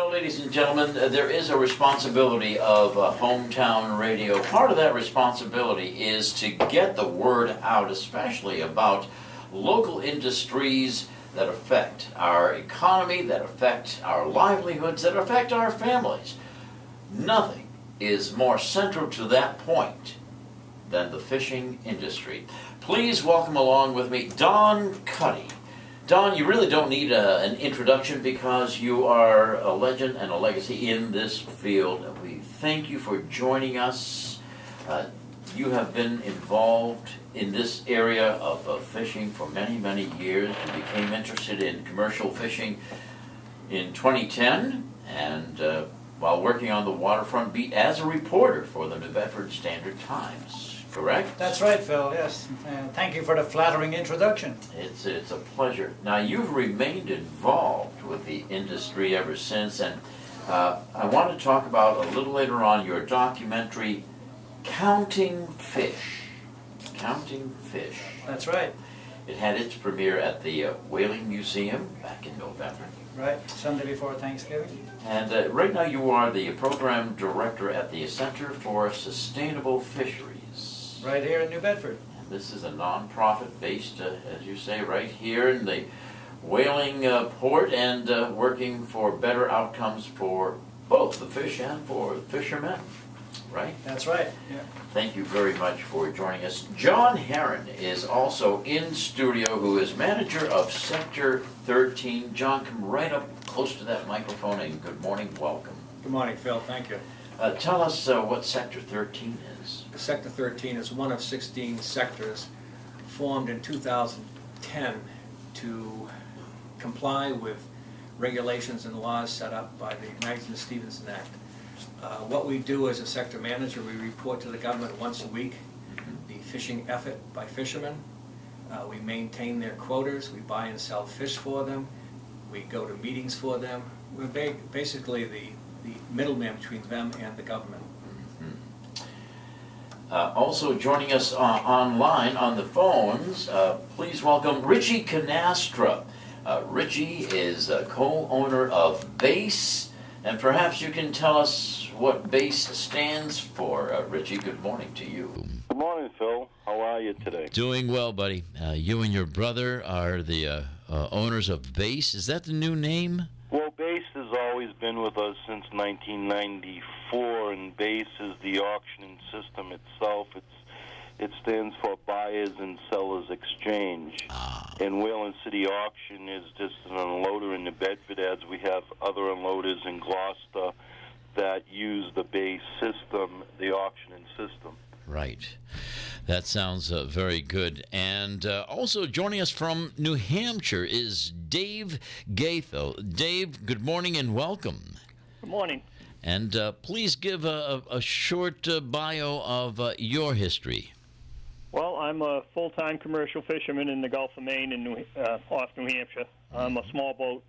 ladies and gentlemen, there is a responsibility of hometown radio. Part of that responsibility is to get the word out, especially about local industries that affect our economy, that affect our livelihoods, that affect our families. Nothing is more central to that point than the fishing industry. Please welcome along with me Don Cuddy. Don, you really don't need an introduction because you are a legend and a legacy in this field. We thank you for joining us. You have been involved in this area of fishing for many, many years. You became interested in commercial fishing in 2010 and while working on the waterfront beat as a reporter for the New Bedford Standard Times. Correct? That's right, Phil, yes. Thank you for the flattering introduction. It's a pleasure. Now, you've remained involved with the industry ever since, and I want to talk about a little later on your documentary, Counting Fish. Counting Fish. That's right. It had its premiere at the Whaling Museum back in November. Right, Sunday before Thanksgiving. And right now you are the program director at the Center for Sustainable Fisheries. Right here in New Bedford. And this is a non-profit based, as you say, right here in the whaling port and working for better outcomes for both the fish and for fishermen, right? That's right, yeah. Thank you very much for joining us. John Herron is also in studio, who is manager of Sector 13. John, come right up close to that microphone and good morning, welcome. Good morning, Phil. Thank you. Tell us what Sector 13 is. Sector 13 is one of 16 sectors formed in 2010 to comply with regulations and laws set up by the Magnuson-Stevens Act. What we do as a sector manager, we report to the government once a week the fishing effort by fishermen. We maintain their quotas, we buy and sell fish for them, we go to meetings for them. We're basically the middleman between them and the government. Also joining us online on the phones, please welcome Richie Canasta. Richie is a co-owner of BASE, and perhaps you can tell us what BASE stands for. Richie, good morning to you. Good morning, Phil. How are you today? Doing well, buddy. You and your brother are the owners of BASE. Is that the new name? Well, BASE has always been with us since 1994, and BASE is the auctioning system itself. It stands for Buyers and Sellers Exchange. And Wayland City Auction is just an unloader in New Bedford, as we have other unloaders in Gloucester that use the BASE system, the auctioning system. Right. That sounds very good. And also joining us from New Hampshire is Dave Gaitho. Dave, good morning and welcome. Good morning. And please give a short bio of your history. Well, I'm a full-time commercial fisherman in the Gulf of Maine and off New Hampshire. I'm a small boat,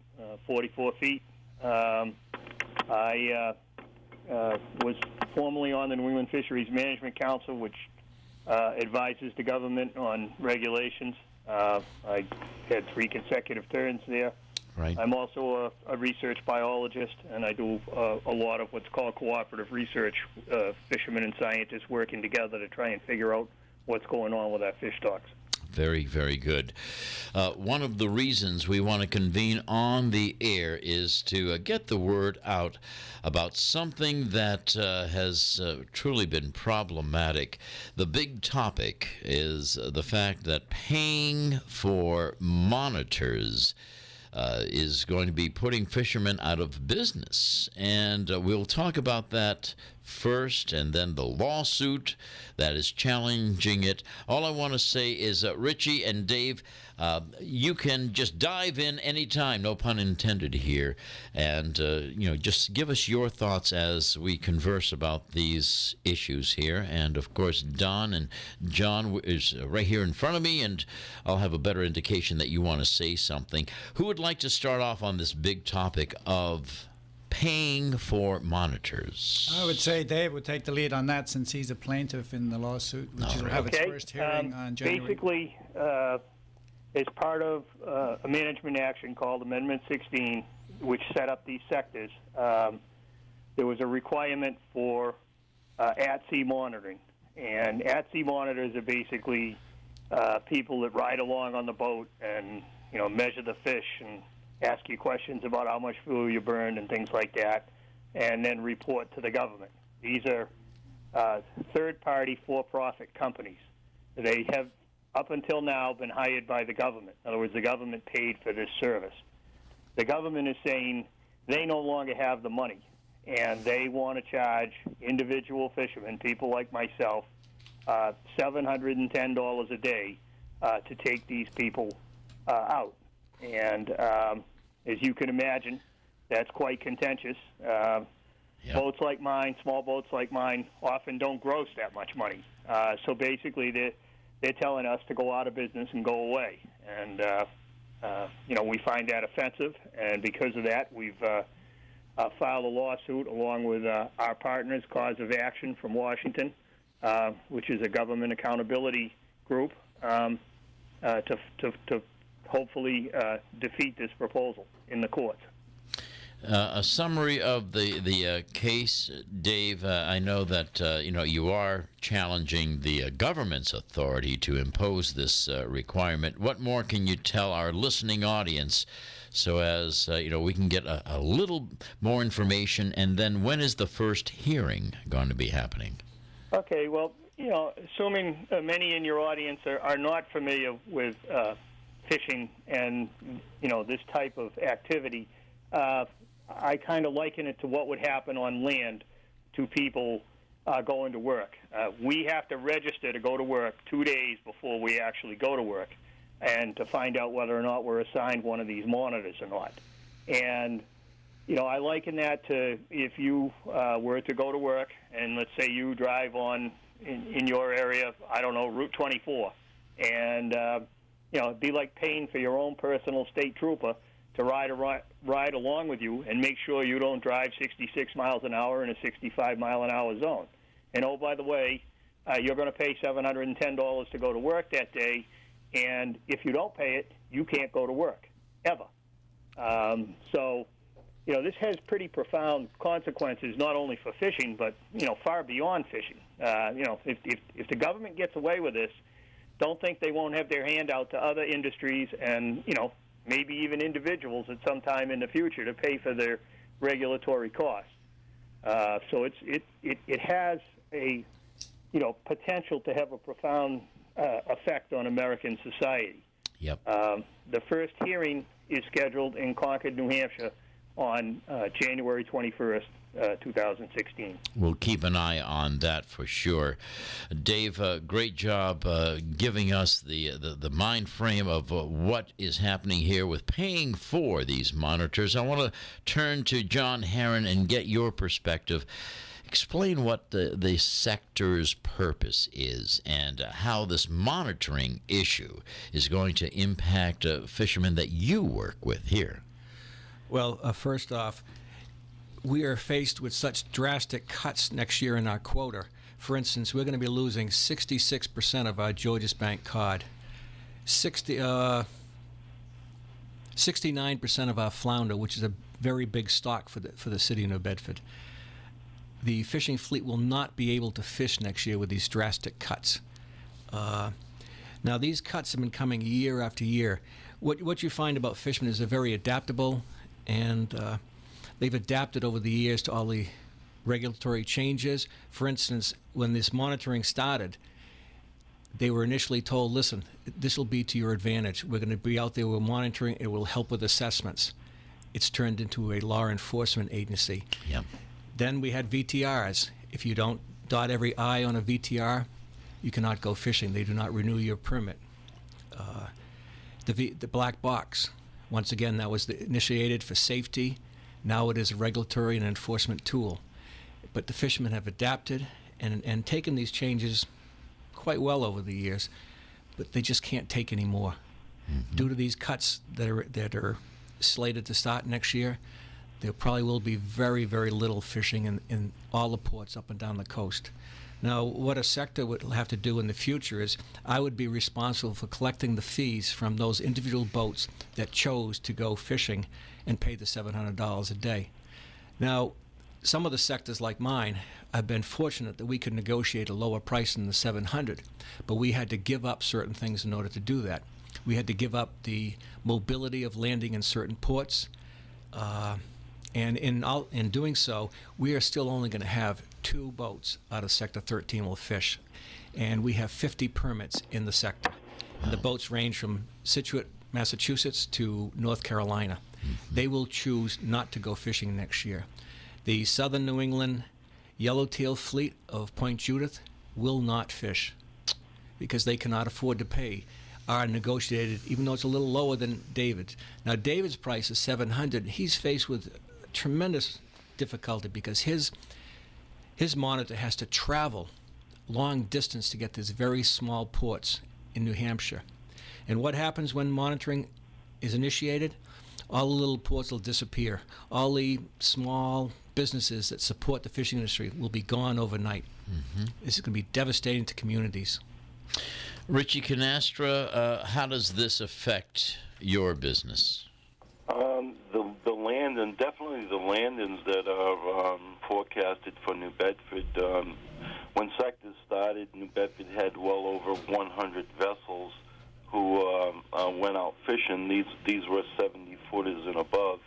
44 feet. I was formerly on the New England Fisheries Management Council, which advises the government on regulations. I had 3 consecutive terms there. Right. I'm also a research biologist, and I do a lot of what's called cooperative research, fishermen and scientists working together to try and figure out what's going on with our fish stocks. Very, very good. One of the reasons we want to convene on the air is to get the word out about something that has truly been problematic. The big topic is the fact that paying for monitors is going to be putting fishermen out of business. And we'll talk about that first, and then the lawsuit that is challenging it. All I want to say is, Richie and Dave, you can just dive in anytime, no pun intended here, and just give us your thoughts as we converse about these issues here. And of course, Don and John is right here in front of me, and I'll have a better indication that you want to say something. Who would like to start off on this big topic of paying for monitors? I would say Dave would take the lead on that, since he's a plaintiff in the lawsuit, which will have its first hearing on January. Basically, as part of a management action called Amendment 16, which set up these sectors, there was a requirement for at-sea monitoring. And at-sea monitors are basically people that ride along on the boat and, measure the fish and ask you questions about how much fuel you burned and things like that, and then report to the government. These are third-party for-profit companies. They have, up until now, been hired by the government. In other words, the government paid for this service. The government is saying they no longer have the money, and they want to charge individual fishermen, people like myself, $710 a day to take these people out. And as you can imagine, that's quite contentious. Boats like mine, small boats like mine, often don't gross that much money. So basically, they're telling us to go out of business and go away. And, we find that offensive. And because of that, we've filed a lawsuit along with our partners, Cause of Action from Washington, which is a government accountability group, to hopefully defeat this proposal in the courts. A summary of the case, Dave. I know that you are challenging the government's authority to impose this requirement. What more can you tell our listening audience, so as we can get a little more information? And then, when is the first hearing going to be happening? Okay. Well, assuming many in your audience are not familiar with fishing and this type of activity. I kind of liken it to what would happen on land to people going to work. We have to register to go to work 2 days before we actually go to work, and to find out whether or not we're assigned one of these monitors or not. And, I liken that to if you were to go to work, and let's say you drive on, in your area, I don't know, Route 24, and, it'd be like paying for your own personal state trooper to ride along with you and make sure you don't drive 66 miles an hour in a 65-mile-an-hour zone. And, oh, by the way, you're going to pay $710 to go to work that day, and if you don't pay it, you can't go to work, ever. So, this has pretty profound consequences, not only for fishing, but, far beyond fishing. If the government gets away with this, don't think they won't have their hand out to other industries and, maybe even individuals at some time in the future to pay for their regulatory costs. So it has a potential to have a profound effect on American society. Yep. The first hearing is scheduled in Concord, New Hampshire, on January 21st, 2016. We'll keep an eye on that for sure. Dave, great job giving us the mind frame of what is happening here with paying for these monitors. I want to turn to John Herron and get your perspective. Explain what the sector's purpose is and how this monitoring issue is going to impact fishermen that you work with here. Well, first off, we are faced with such drastic cuts next year in our quota. For instance, we're going to be losing 66% of our Georges Bank cod, 69% of our flounder, which is a very big stock for the city of New Bedford. The fishing fleet will not be able to fish next year with these drastic cuts. Now, these cuts have been coming year after year. What you find about fishermen is they're very adaptable, and they've adapted over the years to all the regulatory changes. For instance, when this monitoring started, they were initially told, listen, this will be to your advantage. We're going to be out there, we're monitoring, it will help with assessments. It's turned into a law enforcement agency. Yep. Then we had VTRs. If you don't dot every I on a VTR, you cannot go fishing. They do not renew your permit. The black box, once again, that was initiated for safety. Now it is a regulatory and enforcement tool. But the fishermen have adapted and taken these changes quite well over the years, but they just can't take any more. Mm-hmm. Due to these cuts that are slated to start next year, there probably will be very, very little fishing in all the ports up and down the coast. Now, what a sector would have to do in the future is I would be responsible for collecting the fees from those individual boats that chose to go fishing and pay the $700 a day. Now, some of the sectors like mine, I've been fortunate that we could negotiate a lower price than the $700, but we had to give up certain things in order to do that. We had to give up the mobility of landing in certain ports, and in doing so, we are still only going to have 2 boats out of Sector 13 will fish, and we have 50 permits in the sector. And the boats range from Situate, Massachusetts to North Carolina. They will choose not to go fishing next year. The Southern New England yellowtail fleet of Point Judith will not fish because they cannot afford to pay our negotiated, even though it's a little lower than David's. Now, David's price is $700. He's faced with tremendous difficulty because his monitor has to travel long distance to get to these very small ports in New Hampshire. And what happens when monitoring is initiated? All the little ports will disappear. All the small businesses that support the fishing industry will be gone overnight. This is going to be devastating to communities. Richie Canasta, how does this affect your business? The land, and definitely the landings that are forecasted for New Bedford. When sectors started, New Bedford had well over 100 vessels who went out fishing. These were 70-footers and above.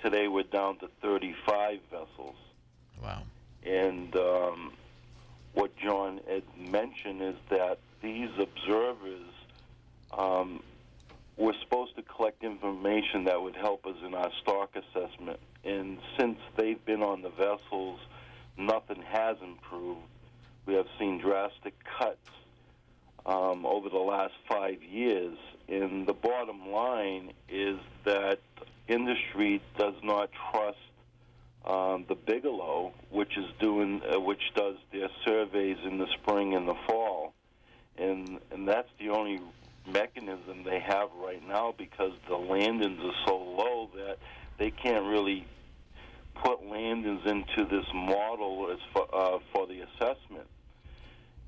Today we're down to 35 vessels. Wow. And what John had mentioned is that these observers were supposed to collect information that would help us in our stock assessment. And since they've been on the vessels, nothing has improved. We have seen drastic cuts over the last 5 years. And the bottom line is that industry does not trust the Bigelow, which does their surveys in the spring and the fall, and that's the only mechanism they have right now because the landings are so low that they can't really put landings into this model as for the assessment.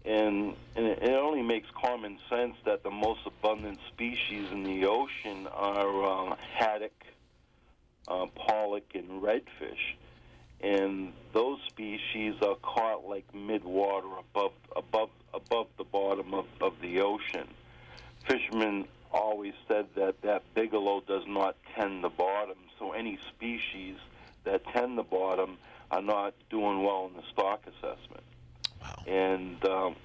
And it only makes common sense that the most abundant species in the ocean are haddock, pollock, and redfish. And those species are caught like mid-water above the bottom of the ocean. Fishermen always said that Bigelow does not tend the bottom, so any species that tend the bottom are not doing well in the stock assessment. Wow. And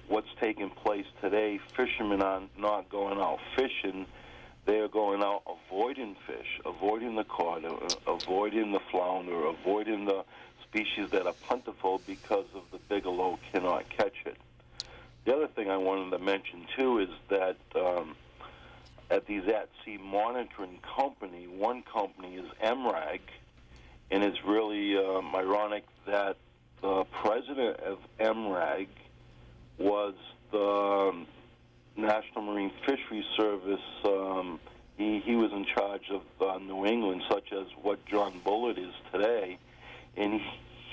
what's taking place today, fishermen are not going out fishing. They are going out avoiding fish, avoiding the cod, avoiding the flounder, avoiding the species that are plentiful because of the Bigelow cannot catch it. The other thing I wanted to mention, too, is that at these at-sea monitoring company, one company is MRAG, and it's really ironic that the president of MRAG was the National Marine Fisheries Service. He was in charge of New England, such as what John Bullard is today, and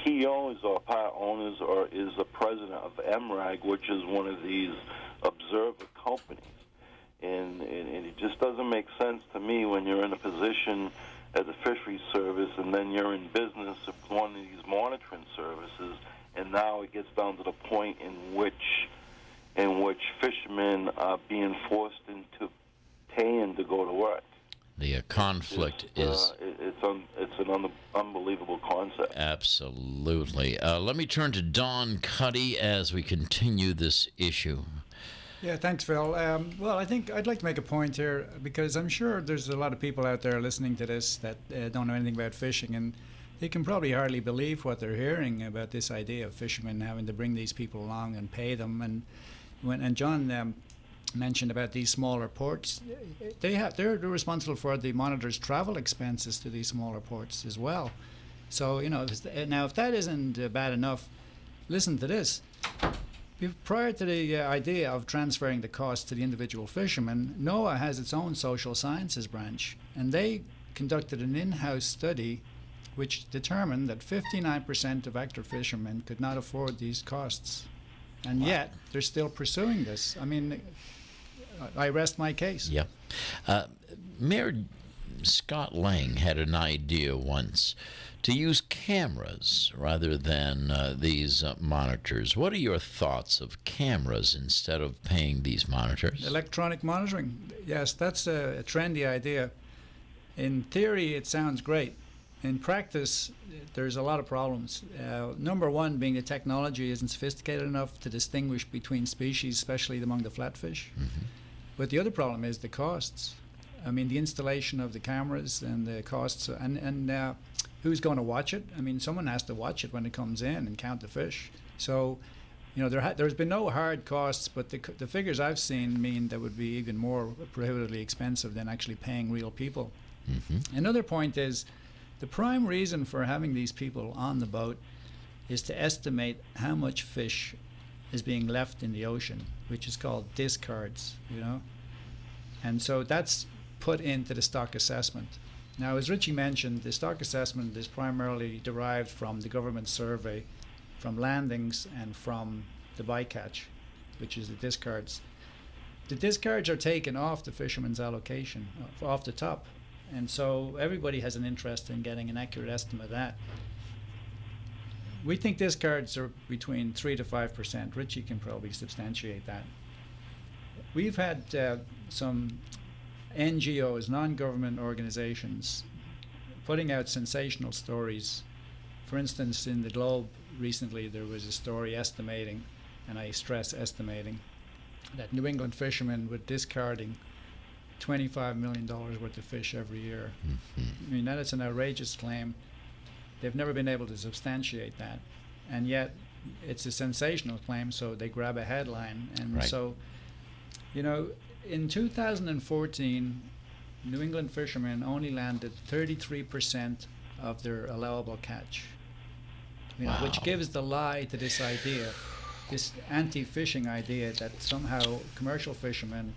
he owns or part owners or is the president of MRAG, which is one of these observer companies. And it just doesn't make sense to me when you're in a position as a fisheries service and then you're in business of one of these monitoring services, and now it gets down to the point in which fishermen are being forced into paying to go to work. The conflict is... It's an unbelievable concept. Absolutely. Let me turn to Don Cuddy as we continue this issue. Yeah, thanks, Phil. Well, I think I'd like to make a point here because I'm sure there's a lot of people out there listening to this that don't know anything about fishing, and they can probably hardly believe what they're hearing about this idea of fishermen having to bring these people along and pay them. And John mentioned about these smaller ports, they're responsible for the monitor's travel expenses to these smaller ports as well. So if that isn't bad enough, listen to this. Prior to the idea of transferring the cost to the individual fishermen, NOAA has its own social sciences branch, and they conducted an in-house study which determined that 59% of active fishermen could not afford these costs. And yet, they're still pursuing this. I mean, I rest my case. Yep. Mayor Scott Lang had an idea once to use cameras rather than these monitors. What are your thoughts of cameras instead of paying these monitors? Electronic monitoring. Yes, that's a trendy idea. In theory, it sounds great. In practice, there's a lot of problems. Number one being the technology isn't sophisticated enough to distinguish between species, especially among the flatfish. Mm-hmm. But the other problem is the costs. I mean, the installation of the cameras and the costs, and who's going to watch it? I mean, someone has to watch it when it comes in and count the fish. So, you know, there's been no hard costs, but the figures I've seen mean that would be even more prohibitively expensive than actually paying real people. Mm-hmm. Another point is, the prime reason for having these people on the boat is to estimate how much fish is being left in the ocean, which is called discards, you know. And so that's put into the stock assessment. Now, as Richie mentioned, the stock assessment is primarily derived from the government survey, from landings, and from the bycatch, which is the discards. The discards are taken off the fisherman's allocation, off the top. And so everybody has an interest in getting an accurate estimate of that. We think discards are between 3 to 5%. Richie can probably substantiate that. We've had some NGOs, non-government organizations, putting out sensational stories. For instance, in the Globe recently there was a story estimating, and I stress estimating, that New England fishermen were discarding $25 million worth of fish every year. Mm-hmm. I mean, that is an outrageous claim. They've never been able to substantiate that. And yet, it's a sensational claim, so they grab a headline. And right. So, you know, in 2014, New England fishermen only landed 33% of their allowable catch. You know, wow. Which gives the lie to this idea, this anti-fishing idea that somehow commercial fishermen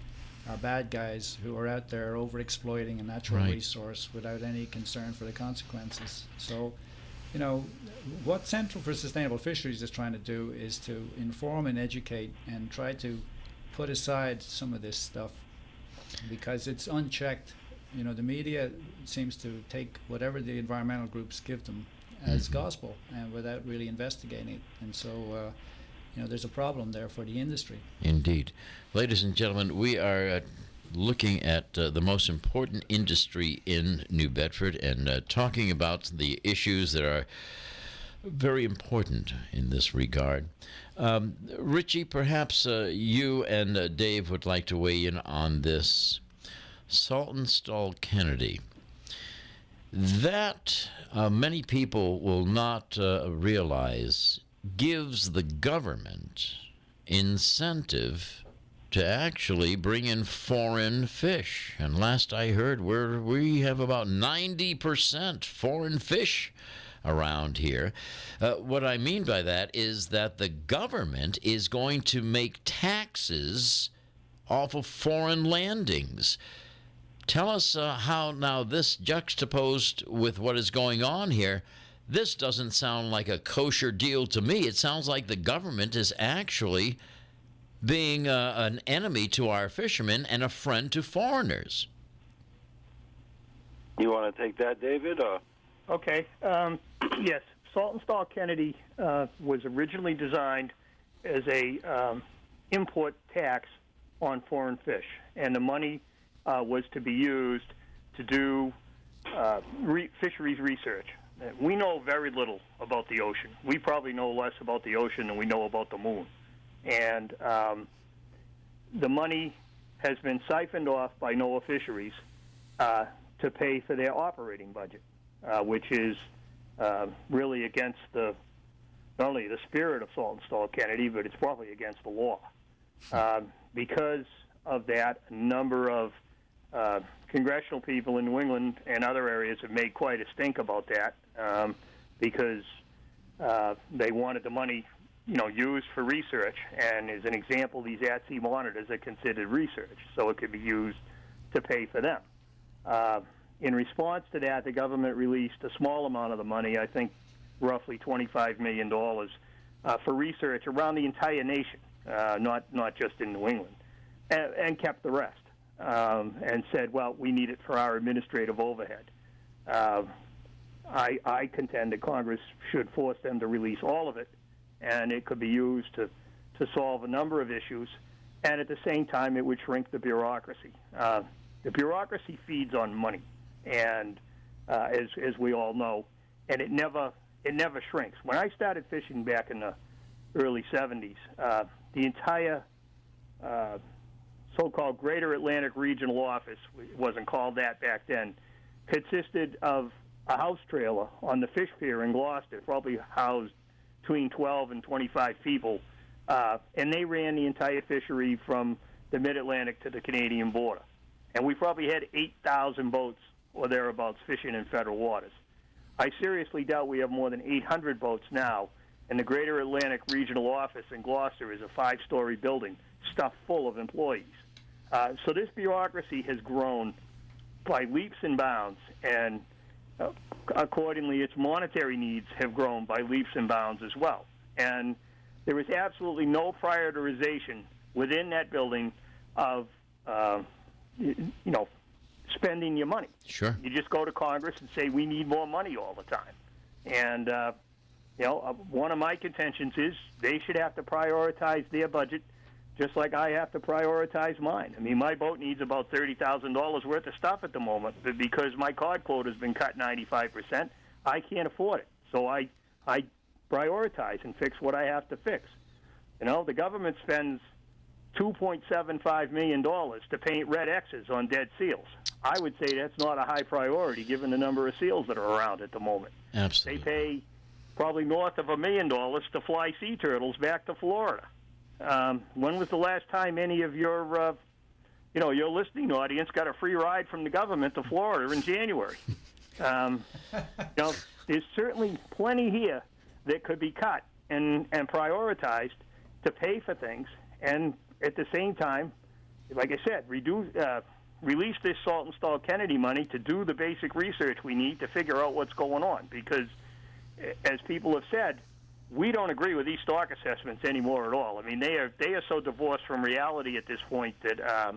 are bad guys who are out there over-exploiting a natural right. resource without any concern for the consequences. So, you know, what Central for Sustainable Fisheries is trying to do is to inform and educate and try to put aside some of this stuff because it's unchecked. You know, the media seems to take whatever the environmental groups give them as mm-hmm. gospel and without really investigating it. And so, you know, there's a problem there for the industry. Indeed. Ladies and gentlemen, we are looking at the most important industry in New Bedford and talking about the issues that are very important in this regard. Richie, perhaps you and Dave would like to weigh in on this. Saltonstall Kennedy. That many people will not realize gives the government incentive to actually bring in foreign fish. And last I heard, we have about 90% foreign fish around here. What I mean by that is that the government is going to make taxes off of foreign landings. Tell us how now this juxtaposed with what is going on here. This doesn't sound like a kosher deal to me. It sounds like the government is actually being an enemy to our fishermen and a friend to foreigners. You want to take that, David? Or? Okay. Yes, Saltonstall Kennedy was originally designed as a import tax on foreign fish, and the money was to be used to do fisheries research. We know very little about the ocean. We probably know less about the ocean than we know about the moon. And the money has been siphoned off by NOAA Fisheries to pay for their operating budget, which is really against not only the spirit of Saltonstall Kennedy, but it's probably against the law. Because of that, a number of congressional people in New England and other areas have made quite a stink about that because they wanted the money, used for research. And as an example, these at-sea monitors are considered research, so it could be used to pay for them. In response to that, the government released a small amount of the money, I think roughly $25 million, for research around the entire nation, not just in New England, and kept the rest, and said, well, we need it for our administrative overhead. I contend that Congress should force them to release all of it, and it could be used to solve a number of issues, and at the same time it would shrink the bureaucracy. The bureaucracy feeds on money, and as we all know, and it never shrinks. When I started fishing back in the early 70s, the entire so-called Greater Atlantic Regional Office, it wasn't called that back then, consisted of a house trailer on the fish pier in Gloucester, probably housed between 12 and 25 people, and they ran the entire fishery from the mid-Atlantic to the Canadian border. And we probably had 8,000 boats or thereabouts fishing in federal waters. I seriously doubt we have more than 800 boats now, and the Greater Atlantic Regional Office in Gloucester is a 5-story building stuffed full of employees. So this bureaucracy has grown by leaps and bounds, and accordingly, its monetary needs have grown by leaps and bounds as well. And there is absolutely no prioritization within that building of, spending your money. Sure. You just go to Congress and say, we need more money all the time. And, one of my contentions is they should have to prioritize their budget just like I have to prioritize mine. I mean, my boat needs about $30,000 worth of stuff at the moment, but because my cod quota has been cut 95%, I can't afford it. So I prioritize and fix what I have to fix. The government spends $2.75 million to paint red X's on dead seals. I would say that's not a high priority given the number of seals that are around at the moment. Absolutely. They pay probably north of $1 million to fly sea turtles back to Florida. When was the last time any of your listening audience got a free ride from the government to Florida in January? There's certainly plenty here that could be cut and prioritized to pay for things, and at the same time, like I said, release this Saltonstall Kennedy money to do the basic research we need to figure out what's going on. Because, as people have said, we don't agree with these stock assessments anymore at all. I mean, they are so divorced from reality at this point that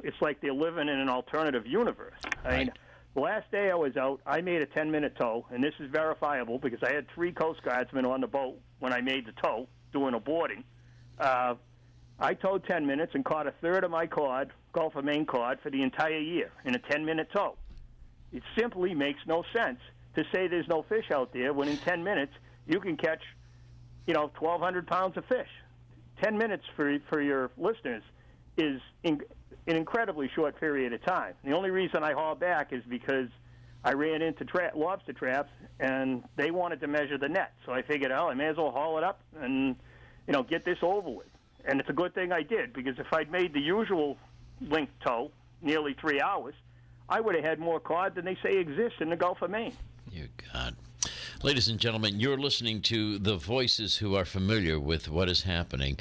it's like they're living in an alternative universe. I mean, the last day I was out, I made a 10-minute tow, and this is verifiable because I had 3 Coast Guardsmen on the boat when I made the tow doing a boarding. I towed 10 minutes and caught a third of my cod, Gulf of Maine cod, for the entire year in a 10-minute tow. It simply makes no sense to say there's no fish out there when in 10 minutes you can catch, 1,200 pounds of fish. 10 minutes for your listeners is an incredibly short period of time. The only reason I hauled back is because I ran into lobster traps, and they wanted to measure the net. So I figured, I may as well haul it up and, get this over with. And it's a good thing I did, because if I'd made the usual link tow, nearly 3 hours, I would have had more cod than they say exists in the Gulf of Maine. Dear God. Ladies and gentlemen, you're listening to the voices who are familiar with what is happening.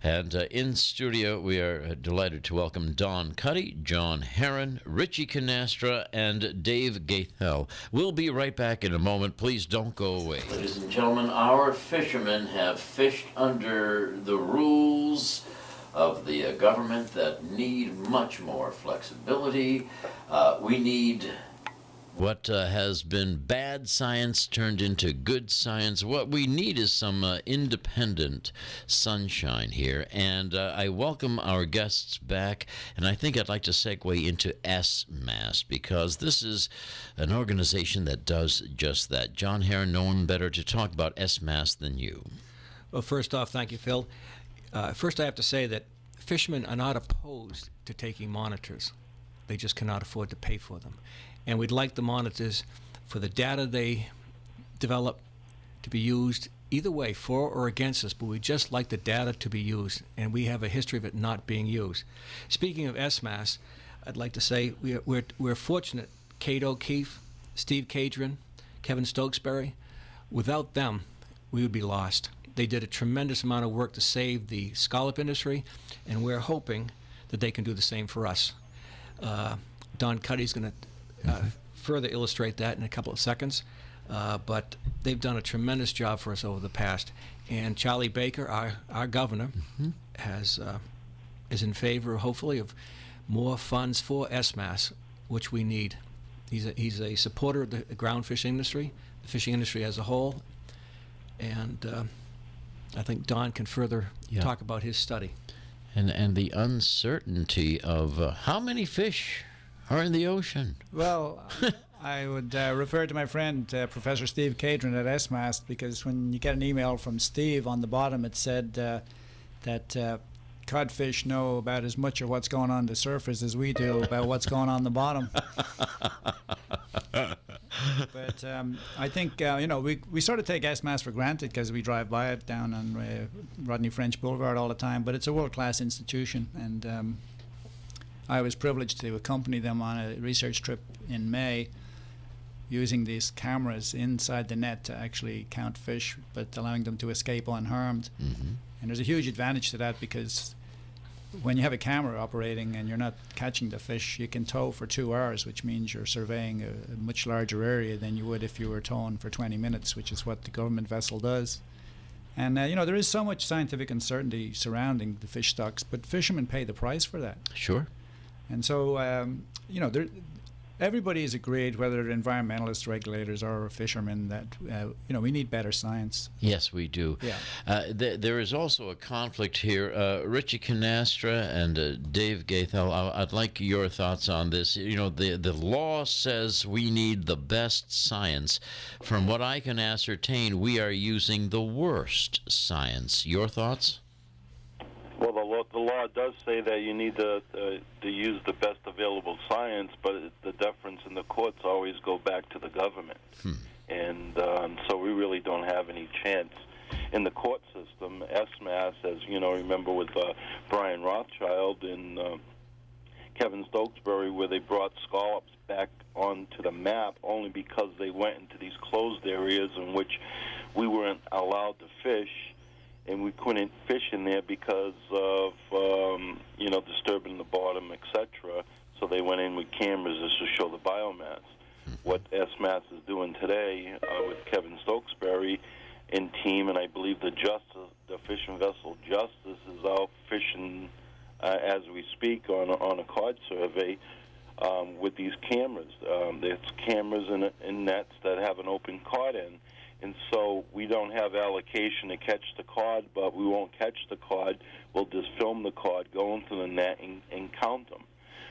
And in studio, we are delighted to welcome Don Cuddy, John Herron, Richie Canasta, and Dave Gaithel. We'll be right back in a moment. Please don't go away. Ladies and gentlemen, our fishermen have fished under the rules of the government that need much more flexibility. We need what has been bad science turned into good science. What we need is some independent sunshine here. And I welcome our guests back. And I think I'd like to segue into SMAST, because this is an organization that does just that. John Herron, no one better to talk about SMAST than you. Well, first off, thank you, Phil. First, I have to say that fishermen are not opposed to taking monitors. They just cannot afford to pay for them. And we'd like the monitors for the data they develop to be used either way, for or against us, but we just like the data to be used, and we have a history of it not being used. Speaking of SMAST, I'd like to say we're fortunate. Kate O'Keefe, Steve Caitrin, Kevin Stokesbury, without them, we would be lost. They did a tremendous amount of work to save the scallop industry, and we're hoping that they can do the same for us. Don Cuddy's going to further illustrate that in a couple of seconds. but they've done a tremendous job for us over the past. And Charlie Baker, our governor, is in favor, hopefully, of more funds for SMAS, which we need. He's a supporter of the ground fish industry, the fishing industry as a whole, and I think Don can further talk about his study. And the uncertainty of how many fish are in the ocean. Well, I would refer to my friend, Professor Steve Caitrin at SMAS, because when you get an email from Steve, on the bottom it said that codfish know about as much of what's going on the surface as we do about what's going on the bottom. But I think, we sort of take SMAS for granted because we drive by it down on Rodney French Boulevard all the time, but it's a world-class institution, and I was privileged to accompany them on a research trip in May using these cameras inside the net to actually count fish, but allowing them to escape unharmed. Mm-hmm. And there's a huge advantage to that, because when you have a camera operating and you're not catching the fish, you can tow for 2 hours, which means you're surveying a much larger area than you would if you were towing for 20 minutes, which is what the government vessel does. And, there is so much scientific uncertainty surrounding the fish stocks, but fishermen pay the price for that. Sure. And so, everybody has agreed, whether environmentalists, regulators, or fishermen, that we need better science. Yes, we do. Yeah. There is also a conflict here. Richie Canasta and Dave Gaithel, I'd like your thoughts on this. The law says we need the best science. From what I can ascertain, we are using the worst science. Your thoughts? Well, the law does say that you need to use the best available science, but the deference in the courts always go back to the government. And so we really don't have any chance in the court system. SMAS, as remember with Brian Rothschild and Kevin Stokesbury, where they brought scallops back onto the map only because they went into these closed areas in which we weren't allowed to fish. And we couldn't fish in there because of, disturbing the bottom, etc. So they went in with cameras just to show the biomass. What SMAS is doing today with Kevin Stokesbury and team, and I believe the fishing vessel Justice is out fishing as we speak on a cod survey with these cameras. There's cameras in nets that have an open cod end. And so we don't have allocation to catch the cod, but we won't catch the cod. We'll just film the cod, go into the net, and count them.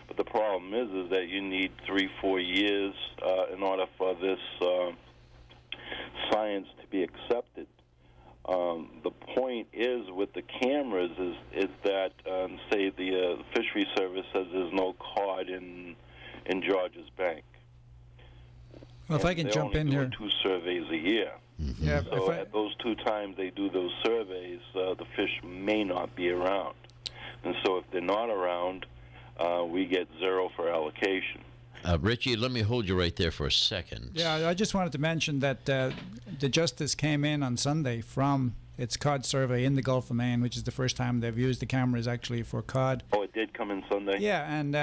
But the problem is that you need 3-4 years in order for this science to be accepted. The point is with the cameras is that, say, the Fisheries Service says there's no cod in Georges Bank. Well, if I can jump in here. 2 surveys a year. Mm-hmm. Yeah, so at those 2 times they do those surveys, the fish may not be around. And so if they're not around, we get 0 for allocation. Richie, let me hold you right there for a second. Yeah, I just wanted to mention that the Justice came in on Sunday from its cod survey in the Gulf of Maine, which is the first time they've used the cameras actually for cod. Oh, it did come in Sunday? Yeah, and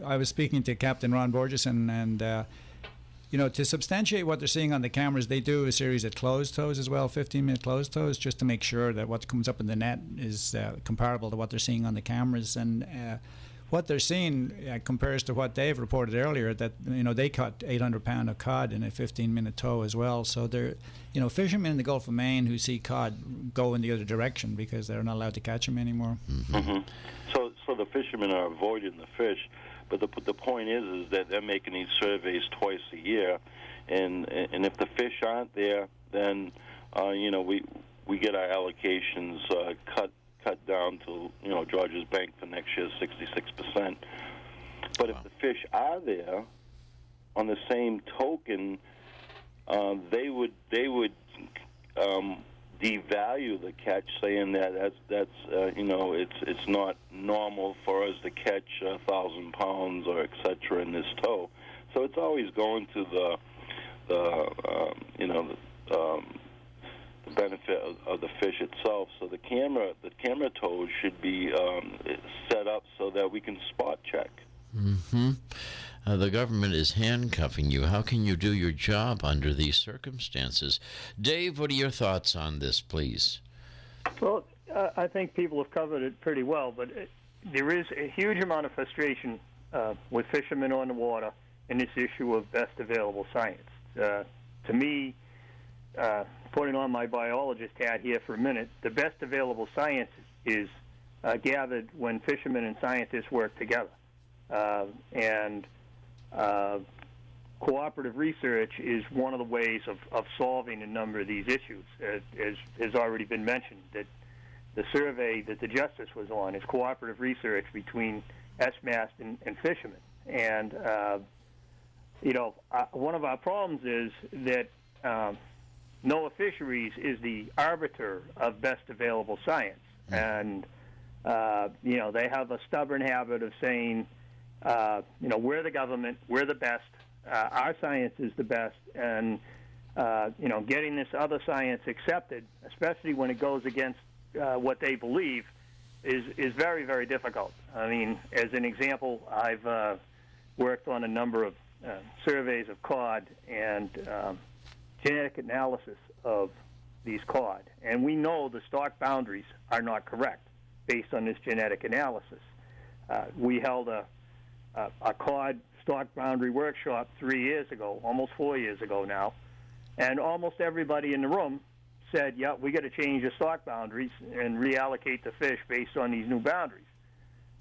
I was speaking to Captain Ron Borgeson, and to substantiate what they're seeing on the cameras, they do a series of closed tows as well, 15-minute closed tows, just to make sure that what comes up in the net is comparable to what they're seeing on the cameras. And what they're seeing compares to what Dave reported earlier, that they caught 800 pound of cod in a 15-minute tow as well. So they're, fishermen in the Gulf of Maine who see cod go in the other direction because they're not allowed to catch them anymore. Mm-hmm. Mm-hmm. So the fishermen are avoiding the fish. But the point is that they're making these surveys twice a year, and if the fish aren't there, then we get our allocations cut down to Georges Bank for next year 66%. But if the fish are there, on the same token, they would devalue the catch, saying that that's it's not normal for us to catch 1,000 pounds or etc. in this tow. So it's always going to the benefit of the fish itself. So the camera tow should be set up so that we can spot check. Mm-hmm. the government is handcuffing you. How can you do your job under these circumstances? Dave, what are your thoughts on this, please? Well, I think people have covered it pretty well, but there is a huge amount of frustration with fishermen on the water in this issue of best available science. To me, putting on my biologist hat here for a minute, the best available science is gathered when fishermen and scientists work together. And cooperative research is one of the ways of solving a number of these issues, as has already been mentioned, that the survey that the Justice was on is cooperative research between SMAST and fishermen. And, one of our problems is that NOAA Fisheries is the arbiter of best available science. And, they have a stubborn habit of saying, we're the government, we're the best, our science is the best, and, getting this other science accepted, especially when it goes against what they believe, is very, very difficult. I mean, as an example, I've worked on a number of surveys of cod and genetic analysis of these cod, and we know the stock boundaries are not correct based on this genetic analysis. We held a cod stock boundary workshop 3 years ago, almost 4 years ago now, and almost everybody in the room said, yeah, we got to change the stock boundaries and reallocate the fish based on these new boundaries.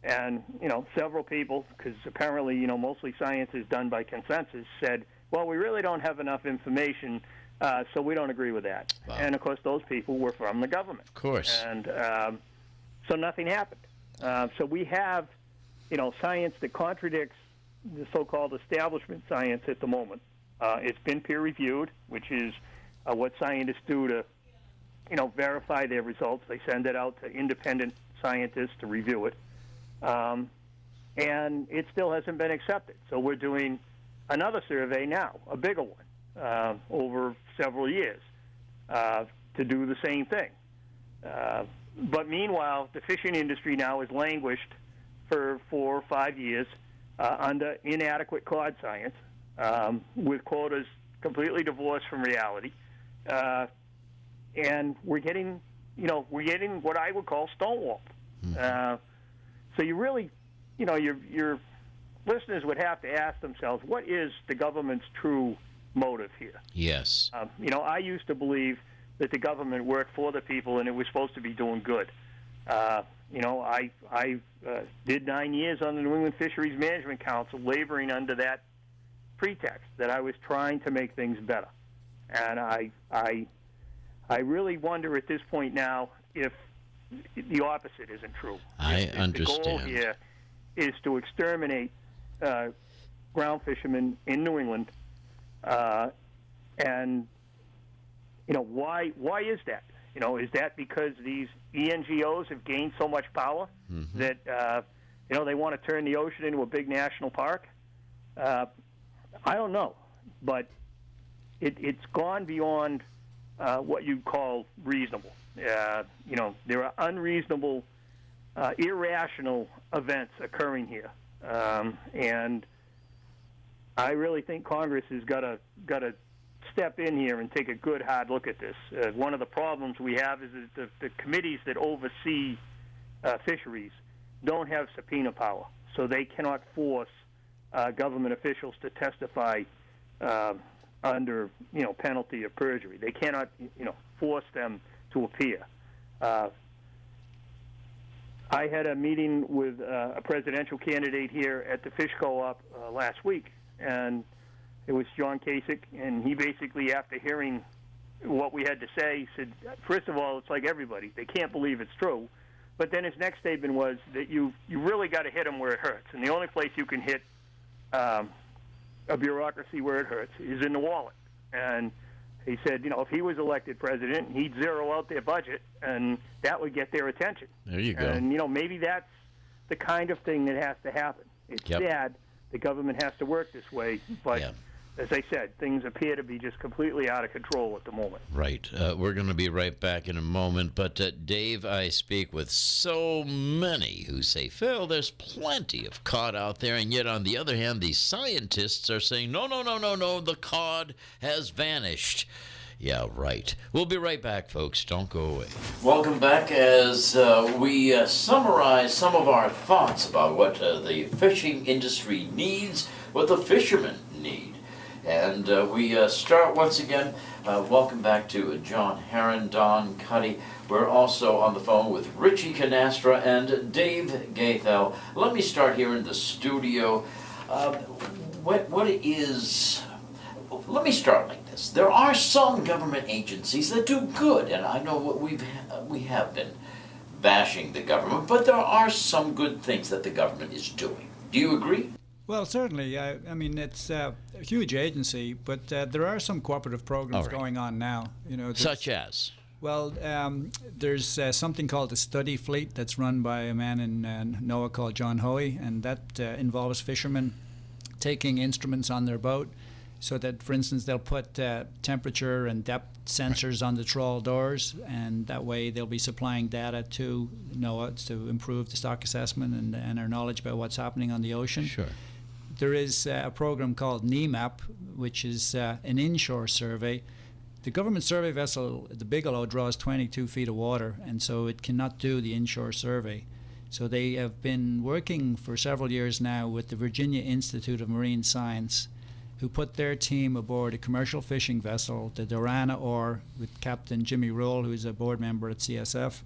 And, several people, because apparently, mostly science is done by consensus, said, well, we really don't have enough information, so we don't agree with that. Wow. And, of course, those people were from the government. Of course. And so nothing happened. So we have, science that contradicts the so-called establishment science at the moment. It's been peer-reviewed, which is what scientists do to, verify their results. They send it out to independent scientists to review it. And it still hasn't been accepted. So we're doing another survey now, a bigger one, over several years, to do the same thing. But meanwhile, the fishing industry now has languished for 4 or 5 years under inadequate cod science, with quotas completely divorced from reality. And we're getting what I would call stonewalled. So you really, your listeners would have to ask themselves, what is the government's true motive here? Yes. I used to believe that the government worked for the people and it was supposed to be doing good. I did 9 years on the New England Fisheries Management Council, laboring under that pretext that I was trying to make things better. And I really wonder at this point now if the opposite isn't true. I understand. The goal here is to exterminate ground fishermen in New England, and why is that? Is that because these ENGOs have gained so much power that they want to turn the ocean into a big national park? I don't know, but it's gone beyond what you'd call reasonable. There are unreasonable, irrational events occurring here, and I really think Congress has got to step in here and take a good hard look at this. One of the problems we have is that the committees that oversee fisheries don't have subpoena power, so they cannot force government officials to testify under penalty of perjury. They cannot force them to appear. I had a meeting with a presidential candidate here at the Fish Co-op last week, and it was John Kasich, and he basically, after hearing what we had to say, said, first of all, it's like everybody. They can't believe it's true. But then his next statement was that you really got to hit them where it hurts, and the only place you can hit a bureaucracy where it hurts is in the wallet. And he said, if he was elected president, he'd zero out their budget, and that would get their attention. There you go. And, maybe that's the kind of thing that has to happen. It's sad the government has to work this way, but as I said, things appear to be just completely out of control at the moment. Right. We're going to be right back in a moment. But, Dave, I speak with so many who say, Phil, there's plenty of cod out there. And yet, on the other hand, these scientists are saying, no, the cod has vanished. Yeah, right. We'll be right back, folks. Don't go away. Welcome back as we summarize some of our thoughts about what the fishing industry needs, what the fishermen need. And we start once again. Welcome back to John Herron, Don Cuddy. We're also on the phone with Richie Canasta and Dave Gaithel. Let me start here in the studio. Let me start like this. There are some government agencies that do good, and I know what we have been bashing the government, but there are some good things that the government is doing. Do you agree? Well, certainly. I mean, it's a huge agency, but there are some cooperative programs going on now. Such as? Well, there's something called the Study Fleet that's run by a man in NOAA called John Hoey, and that involves fishermen taking instruments on their boat so that, for instance, they'll put temperature and depth sensors on the trawl doors, and that way they'll be supplying data to NOAA to improve the stock assessment and our knowledge about what's happening on the ocean. Sure. There is a program called NEMAP, which is an inshore survey. The government survey vessel, the Bigelow, draws 22 feet of water, and so it cannot do the inshore survey. So they have been working for several years now with the Virginia Institute of Marine Science, who put their team aboard a commercial fishing vessel, the Dorana Ore, with Captain Jimmy Roll, who is a board member at CSF.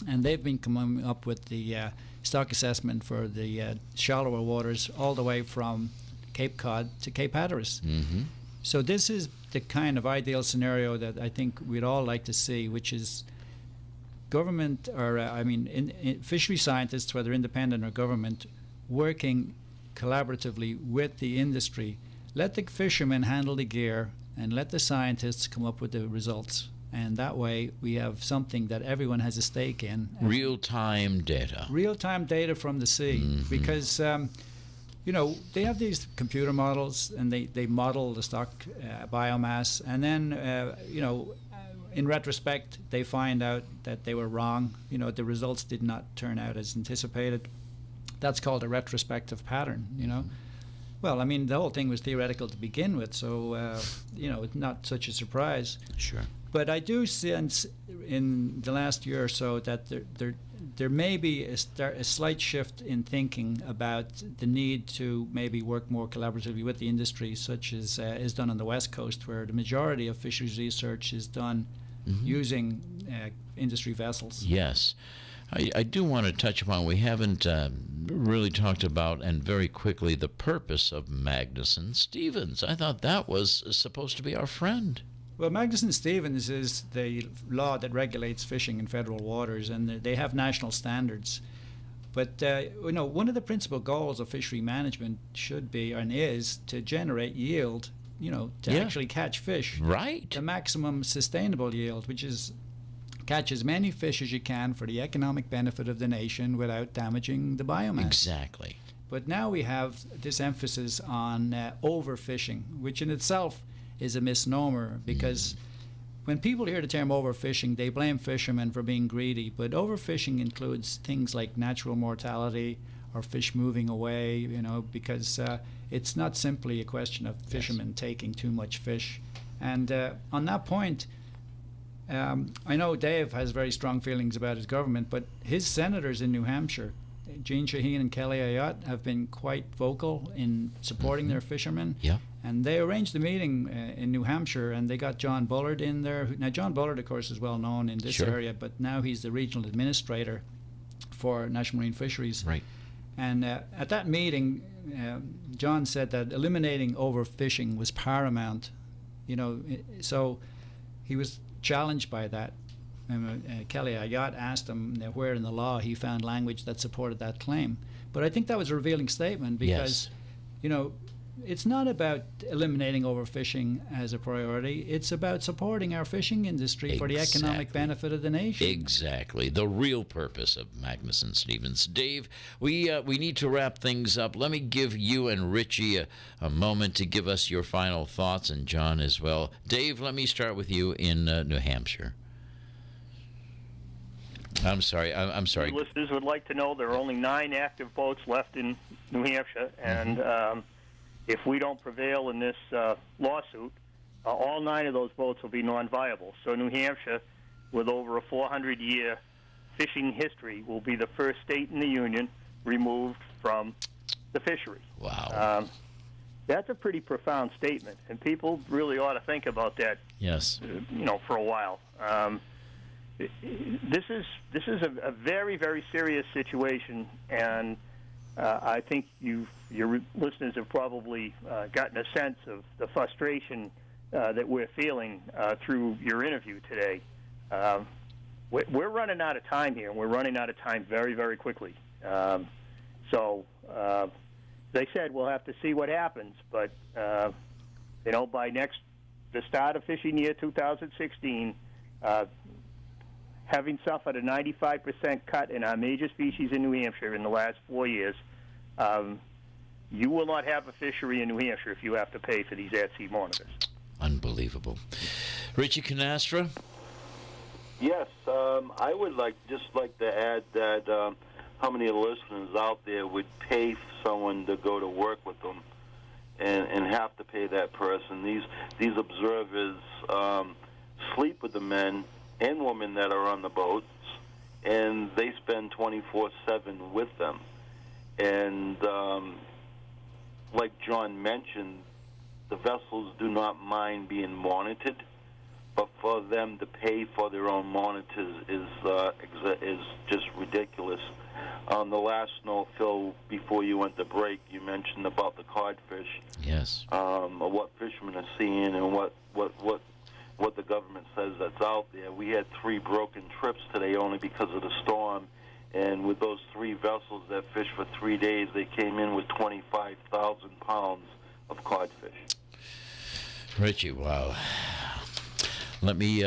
And they've been coming up with the stock assessment for the shallower waters all the way from Cape Cod to Cape Hatteras. Mm-hmm. So this is the kind of ideal scenario that I think we'd all like to see, which is government, or fishery scientists, whether independent or government, working collaboratively with the industry. Let the fishermen handle the gear and let the scientists come up with the results. And that way we have something that everyone has a stake in. Real-time data. Real-time data from the sea. Mm-hmm. Because, they have these computer models and they model the stock biomass. And then, in retrospect, they find out that they were wrong. The results did not turn out as anticipated. That's called a retrospective pattern, Well, the whole thing was theoretical to begin with, so, it's not such a surprise. Sure. But I do sense in the last year or so that there may be a slight shift in thinking about the need to maybe work more collaboratively with the industry, such as is done on the West Coast, where the majority of fisheries research is done using industry vessels. Yes. I do want to touch upon, we haven't really talked about, and very quickly, the purpose of Magnuson-Stevens. I thought that was supposed to be our friend. Well, Magnuson-Stevens is the law that regulates fishing in federal waters, and they have national standards. But, one of the principal goals of fishery management should be, and is, to generate yield, to actually catch fish. Right. The maximum sustainable yield, which is catch as many fish as you can for the economic benefit of the nation without damaging the biomass. Exactly. But now we have this emphasis on overfishing, which in itself is a misnomer, because when people hear the term overfishing, they blame fishermen for being greedy. But overfishing includes things like natural mortality or fish moving away, because it's not simply a question of fishermen taking too much fish. And on that point, I know Dave has very strong feelings about his government, but his senators in New Hampshire, Gene Shaheen and Kelly Ayotte, have been quite vocal in supporting their fishermen. Yeah. And they arranged a meeting in New Hampshire, and they got John Bullard in there. Now, John Bullard, of course, is well known in this area, but now he's the regional administrator for National Marine Fisheries. Right. And at that meeting, John said that eliminating overfishing was paramount. So he was challenged by that. Kelly Ayotte asked him where in the law he found language that supported that claim. But I think that was a revealing statement, because, it's not about eliminating overfishing as a priority. It's about supporting our fishing industry for the economic benefit of the nation. Exactly. The real purpose of Magnuson-Stevens. Dave, we need to wrap things up. Let me give you and Richie a moment to give us your final thoughts, and John as well. Dave, let me start with you in New Hampshire. I'm sorry. Listeners would like to know there are only 9 active boats left in New Hampshire, and if we don't prevail in this lawsuit, all 9 of those boats will be non-viable. So New Hampshire, with over a 400-year fishing history, will be the first state in the union removed from the fishery. Wow. That's a pretty profound statement, and people really ought to think about that. Yes. For a while. This is a very, very serious situation, and I think your listeners have probably gotten a sense of the frustration that we're feeling through your interview today. We're running out of time here, and we're running out of time very, very quickly. So, as I said, we'll have to see what happens. But by the start of fishing year 2016. Having suffered a 95% cut in our major species in New Hampshire in the last 4 years, you will not have a fishery in New Hampshire if you have to pay for these at-sea monitors. Unbelievable. Richie Canasta? Yes, I would just like to add that how many listeners out there would pay for someone to go to work with them and have to pay that person. These observers sleep with the men and women that are on the boats, and they spend 24/7 with them. And like John mentioned, the vessels do not mind being monitored, but for them to pay for their own monitors is just ridiculous. On the last note, Phil, before you went to break, you mentioned about the codfish. Yes. What fishermen are seeing and what the government says that's out there. We had 3 broken trips today only because of the storm, and with those 3 vessels that fished for 3 days, they came in with 25,000 pounds of codfish. Richie, wow. Let me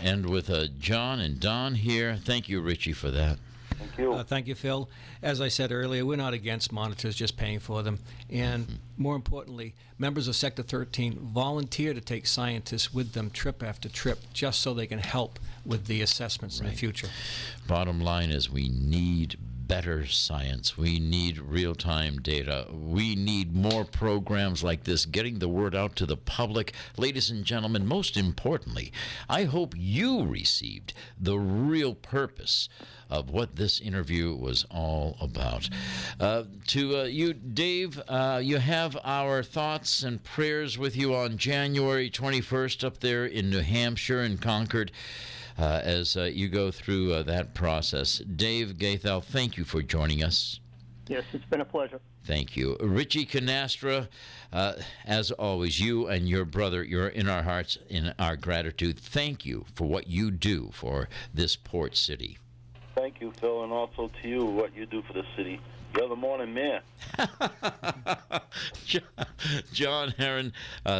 end with John and Don here. Thank you, Richie, for that. Thank you. Thank you, Phil. As I said earlier, we're not against monitors, just paying for them. And more importantly, members of Sector 13 volunteer to take scientists with them trip after trip, just so they can help with the assessments in the future. Bottom line is we need better science. We need real-time data. We need more programs like this, getting the word out to the public. Ladies and gentlemen, most importantly, I hope you received the real purpose of what this interview was all about. To you, Dave, you have our thoughts and prayers with you on January 21st up there in New Hampshire in Concord. As you go through that process. Dave Gaithel, thank you for joining us. Yes, it's been a pleasure. Thank you. Richie Canasta, as always, you and your brother, you're in our hearts, in our gratitude. Thank you for what you do for this port city. Thank you, Phil, and also to you, what you do for the city. You're the morning man. John Herron,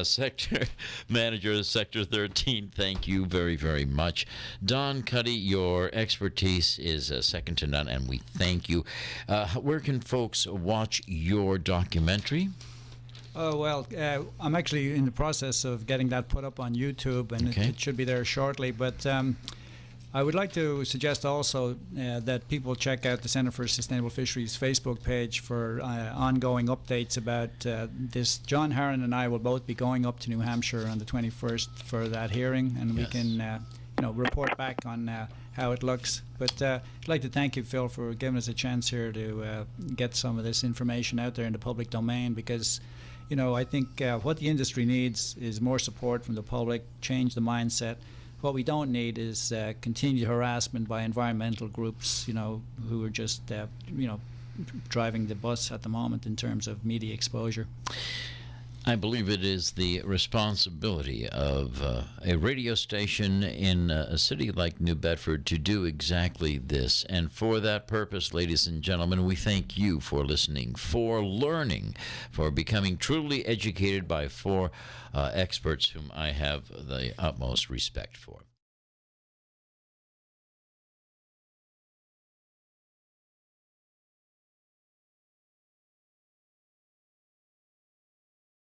Sector Manager of Sector 13, thank you very, very much. Don Cuddy, your expertise is second to none, and we thank you. Where can folks watch your documentary? Oh, well, I'm actually in the process of getting that put up on YouTube, and it should be there shortly. But I would like to suggest also that people check out the Center for Sustainable Fisheries Facebook page for ongoing updates about this. John Herron and I will both be going up to New Hampshire on the 21st for that hearing, and we can report back on how it looks. But I'd like to thank you, Phil, for giving us a chance here to get some of this information out there in the public domain, because I think what the industry needs is more support from the public, change the mindset. What we don't need is continued harassment by environmental groups, who are just, driving the bus at the moment in terms of media exposure. I believe it is the responsibility of a radio station in a city like New Bedford to do exactly this. And for that purpose, ladies and gentlemen, we thank you for listening, for learning, for becoming truly educated by four experts whom I have the utmost respect for.